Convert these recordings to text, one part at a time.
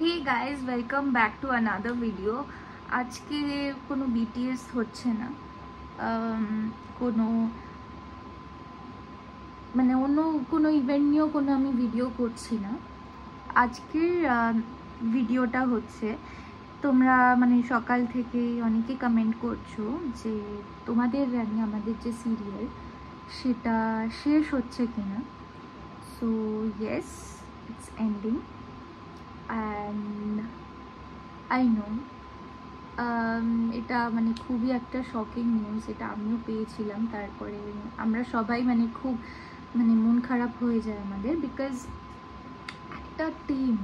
Hey guys, welcome back to another video. আজকে কোনো BTS হচ্ছে না, কোনো মানে অন্য কোনো ইভেন্ট নিয়েও কোনো আমি ভিডিও করছি না। আজকের ভিডিওটা হচ্ছে, তোমরা মানে সকাল থেকে অনেকে কমেন্ট করছো যে তোমাদের রানী আমাদের যে সিরিয়াল সেটা শেষ হচ্ছে কিনা। So yes, it's ending and I know এটা মানে খুবই একটা শকিং নিউজ, এটা আমিও পেয়েছিলাম। তারপরে আমরা সবাই মানে খুব মানে মন খারাপ হয়ে যায় আমাদের, বিকজ একটা টিম,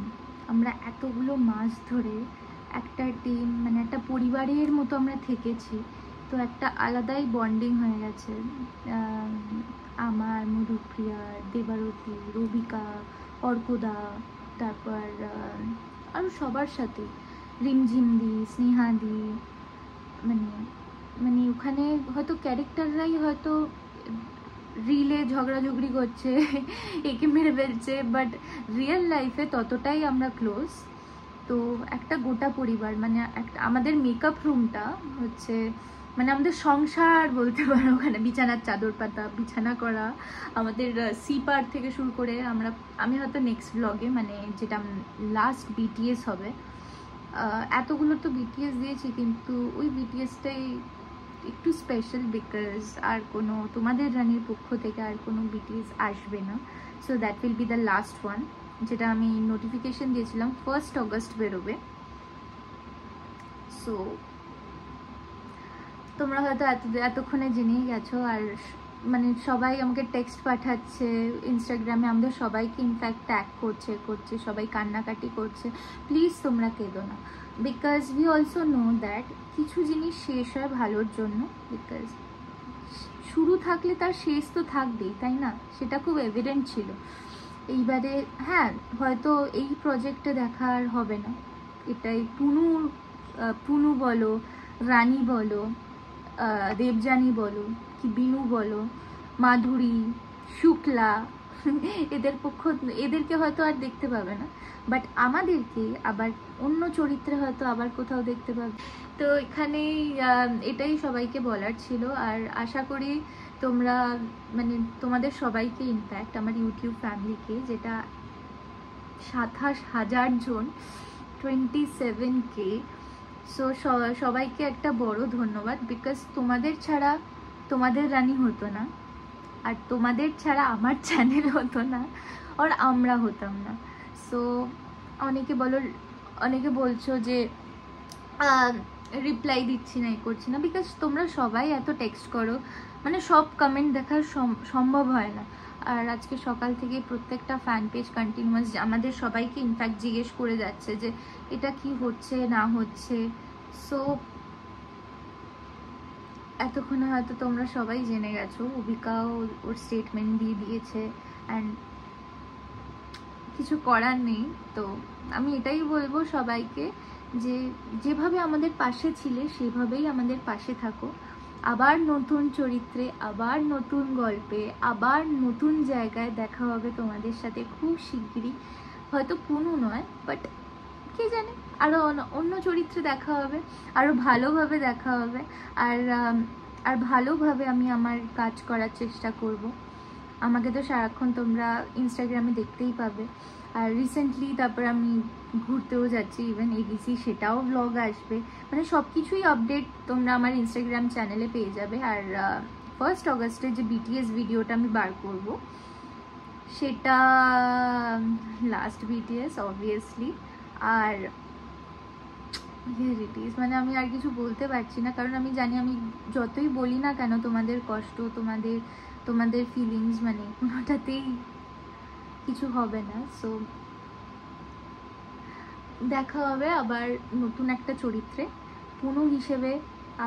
আমরা এতগুলো মাস ধরে একটা টিম মানে একটা পরিবারের মতো আমরা থেকেছি, তো একটা আলাদাই বন্ডিং হয়ে গেছে। আমার, মধুপ্রিয়া, দেবারতী, রবিকা, অর্কদা, তারপর আরও সবার সাথে, রিমঝিমদি, স্নেহাদি, মানে মানে ওখানে হয়তো ক্যারেক্টাররাই হয়তো রিলে ঝগড়াঝগড়ি করছে, একে মেরে ফেলছে, বাট রিয়েল লাইফে ততটাই আমরা ক্লোজ। তো একটা গোটা পরিবার, মানে একটা আমাদের মেকআপ রুমটা হচ্ছে মানে আমাদের সংসার বলতে পারো। ওখানে বিছানার চাদর পাতা, বিছানা করা, আমাদের সিপার থেকে শুরু করে আমি হয়তো নেক্সট ব্লগে মানে যেটা লাস্ট বিটিএস হবে, এতগুলো তো বিটিএস দিয়েছি, কিন্তু ওই বিটিএসটাই একটু স্পেশাল, বিকজ আর কোনো তোমাদের রানীর পক্ষ থেকে আর কোনো বিটিএস আসবে না। So that will be the last one, যেটা আমি নোটিফিকেশন দিয়েছিলাম 1st অগস্ট বেরোবে। সো তোমরা হয়তো এতক্ষণে জেনেই গেছো। আর মানে সবাই আমাকে টেক্সট পাঠাচ্ছে ইনস্টাগ্রামে, আমাদের সবাইকে ইনফ্যাক্ট ট্যাগ করছে, সবাই কান্নাকাটি করছে। প্লিজ তোমরা কেঁদো না, because we also know that কিছু জিনিস শেষ হয় ভালোর জন্য, বিকজ শুরু থাকলে তার শেষ তো থাকবেই, তাই না? সেটা খুব এভিডেন্ট ছিল। এইবারে হ্যাঁ, হয়তো এই প্রজেক্টে দেখা আর হবে না, এটাই পুনু বলো, রানী বলো, দেবযানী বলো, কি বিনু বলো, মাধুরী, শুক্লা, এদেরকে হয়তো আর দেখতে পাবে না, বাট আমাদেরকে আবার অন্য চরিত্রে হয়তো আবার কোথাও দেখতে পাবে। তো এখানেই এটাই সবাইকে বলার ছিল। আর আশা করি তোমরা মানে তোমাদের সবাইকে, ইনফ্যাক্ট আমার ইউটিউব ফ্যামিলিকে, যেটা 27,000 জন, 27K, সো সবাইকে একটা বড় ধন্যবাদ, বিকজ তোমাদের ছাড়া তোমাদের রানী হতো না, আর তোমাদের ছাড়া আমার চ্যানেল হতো না, আর আমরা হতাম না। সো অনেকে বলছো যে রিপ্লাই দিচ্ছি না, করছি না, বিকজ তোমরা সবাই এত টেক্সট করো, মানে সব কমেন্ট দেখা সম্ভব হয় না। আর আজকে সকাল থেকে প্রত্যেকটা ফ্যান পেজ কন্টিনিউয়াস আমাদের সবাইকে ইনফ্যাক্ট জিজ্ঞেস করে যাচ্ছে যে এটা কি হচ্ছে না হচ্ছে। সো এতক্ষণে হয়তো তোমরা সবাই জেনে গেছো, অবিকাও ওর স্টেটমেন্ট দিয়ে দিয়েছে, অ্যান্ড কিছু করার নেই। তো আমি এটাই বলবো সবাইকে যে যেভাবে আমাদের পাশে ছিলে সেভাবেই আমাদের পাশে থাকো। আবার নতুন চরিত্রে, আবার নতুন গল্পে, আবার নতুন জায়গায় দেখা হবে তোমাদের সাথে খুব শিগগিরই। হয়তো পুনু নয়, বাট কে জানে, আরও অন্য চরিত্রে দেখা হবে, আরও ভালোভাবে দেখা হবে। আর ভালোভাবে আমি আমার কাজ করার চেষ্টা করব। আমাকে তো সারাক্ষণ তোমরা ইনস্টাগ্রামে দেখতেই পাবে। আর রিসেন্টলি তারপর আমি ঘুরতেও যাচ্ছি, ইভেন এডিসি, সেটাও ব্লগ আসবে, মানে সব কিছুই আপডেট তোমরা আমার ইনস্টাগ্রাম চ্যানেলে পেয়ে যাবে। আর 1st অগস্টে যে বিটিএস ভিডিওটা আমি বার করব, সেটা লাস্ট বিটিএস অবভিয়াসলি। আর ইট মানে আমি আর কিছু বলতে পারছি না, কারণ আমি জানি আমি যতই বলি না কেন তোমাদের কষ্ট, তোমাদের ফিলিংস মানে কোনোটাতেই কিছু হবে না। সো দেখা হবে আবার নতুন একটা চরিত্রে, পুনু হিসেবে।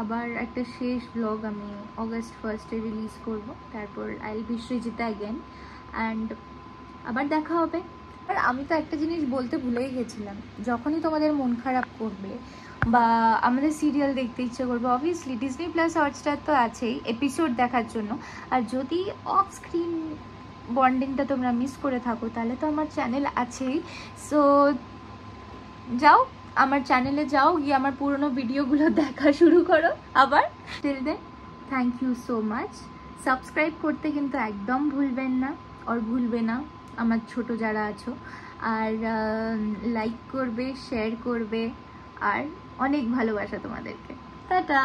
আবার একটা শেষ ব্লগ আমি অগস্ট 1স্টে রিলিজ করব, তারপর I will be Srijita again, and আবার দেখা হবে। আর আমি তো একটা জিনিস বলতে ভুলেই গেছিলাম, যখনই তোমাদের মন খারাপ করবে বা আমাদের সিরিয়াল দেখতে ইচ্ছে করবে, অবভিয়াসলি ডিজনি প্লাস হটস্টার তো আছেই এপিসোড দেখার জন্য। আর যদি অফ স্ক্রিন বন্ডিংটা তোমরা মিস করে থাকো, তাহলে তো আমার চ্যানেল আছেই। সো যাও আমার চ্যানেলে যাও, গিয়ে আমার পুরনো ভিডিওগুলো দেখা শুরু করো আবার। Till then thank you so much. Subscribe করতে কিন্তু একদম ভুলবেন না, আর ভুলবে না আমার ছোট যারা আছো। আর লাইক করবে, শেয়ার করবে, আর অনেক ভালোবাসা তোমাদেরকে। টাটা।